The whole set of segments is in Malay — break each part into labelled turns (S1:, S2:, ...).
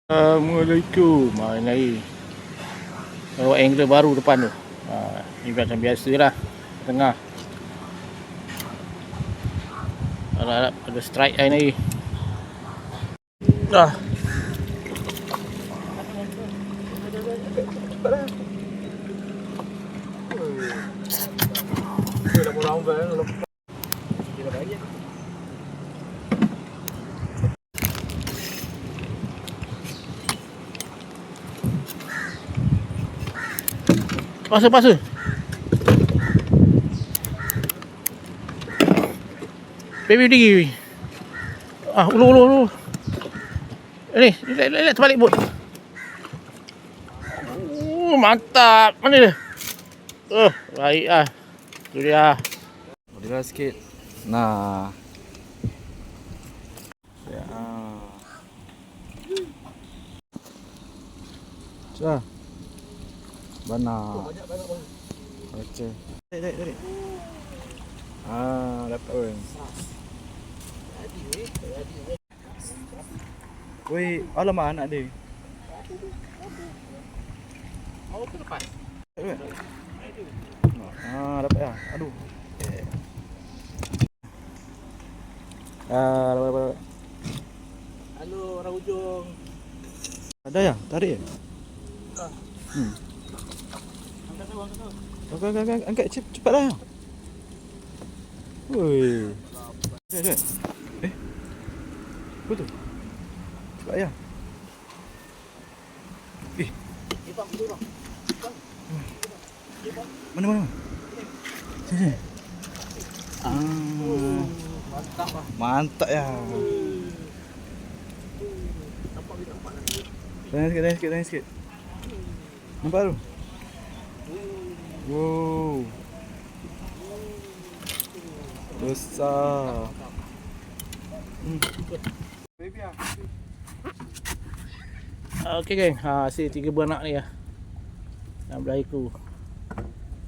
S1: Assalamualaikum. Ini angler baru depan tu. Ni macam biasalah. Tengah. Ada strike air ni. Dah. Pasal. Baby tinggi. Ulu. Ni, lihat terbalik bot. Mantap. Mana dia? Baik ah. Tu dia.
S2: Boleh sikit. Nah. Ya. Cah. Bana. Baca. Tarik. Dapat pun. Weh, alamak anak dia.
S1: Mau ke lepas?
S2: Dapat ya. Aduh. Dapat.
S1: Halo, orang ujung.
S2: Ada ya? Tarik ya? Angkat cepatlah. Woi. Cepat. Apa tu? Cepat ya. Mana? Sini. Mantap ya. Tanya sikit. Nampak tu? Wow. Besar.
S1: Okey geng, hasil 3 beranak ni ya. Dalam belah aku.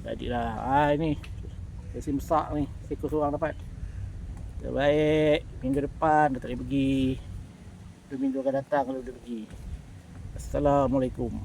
S1: Jadilah. Ini mesin besar ni, seekor seorang dapat. Terbaik. Minggu depan dah tak boleh pergi. 2 minggu akan datang kalau boleh pergi. Assalamualaikum.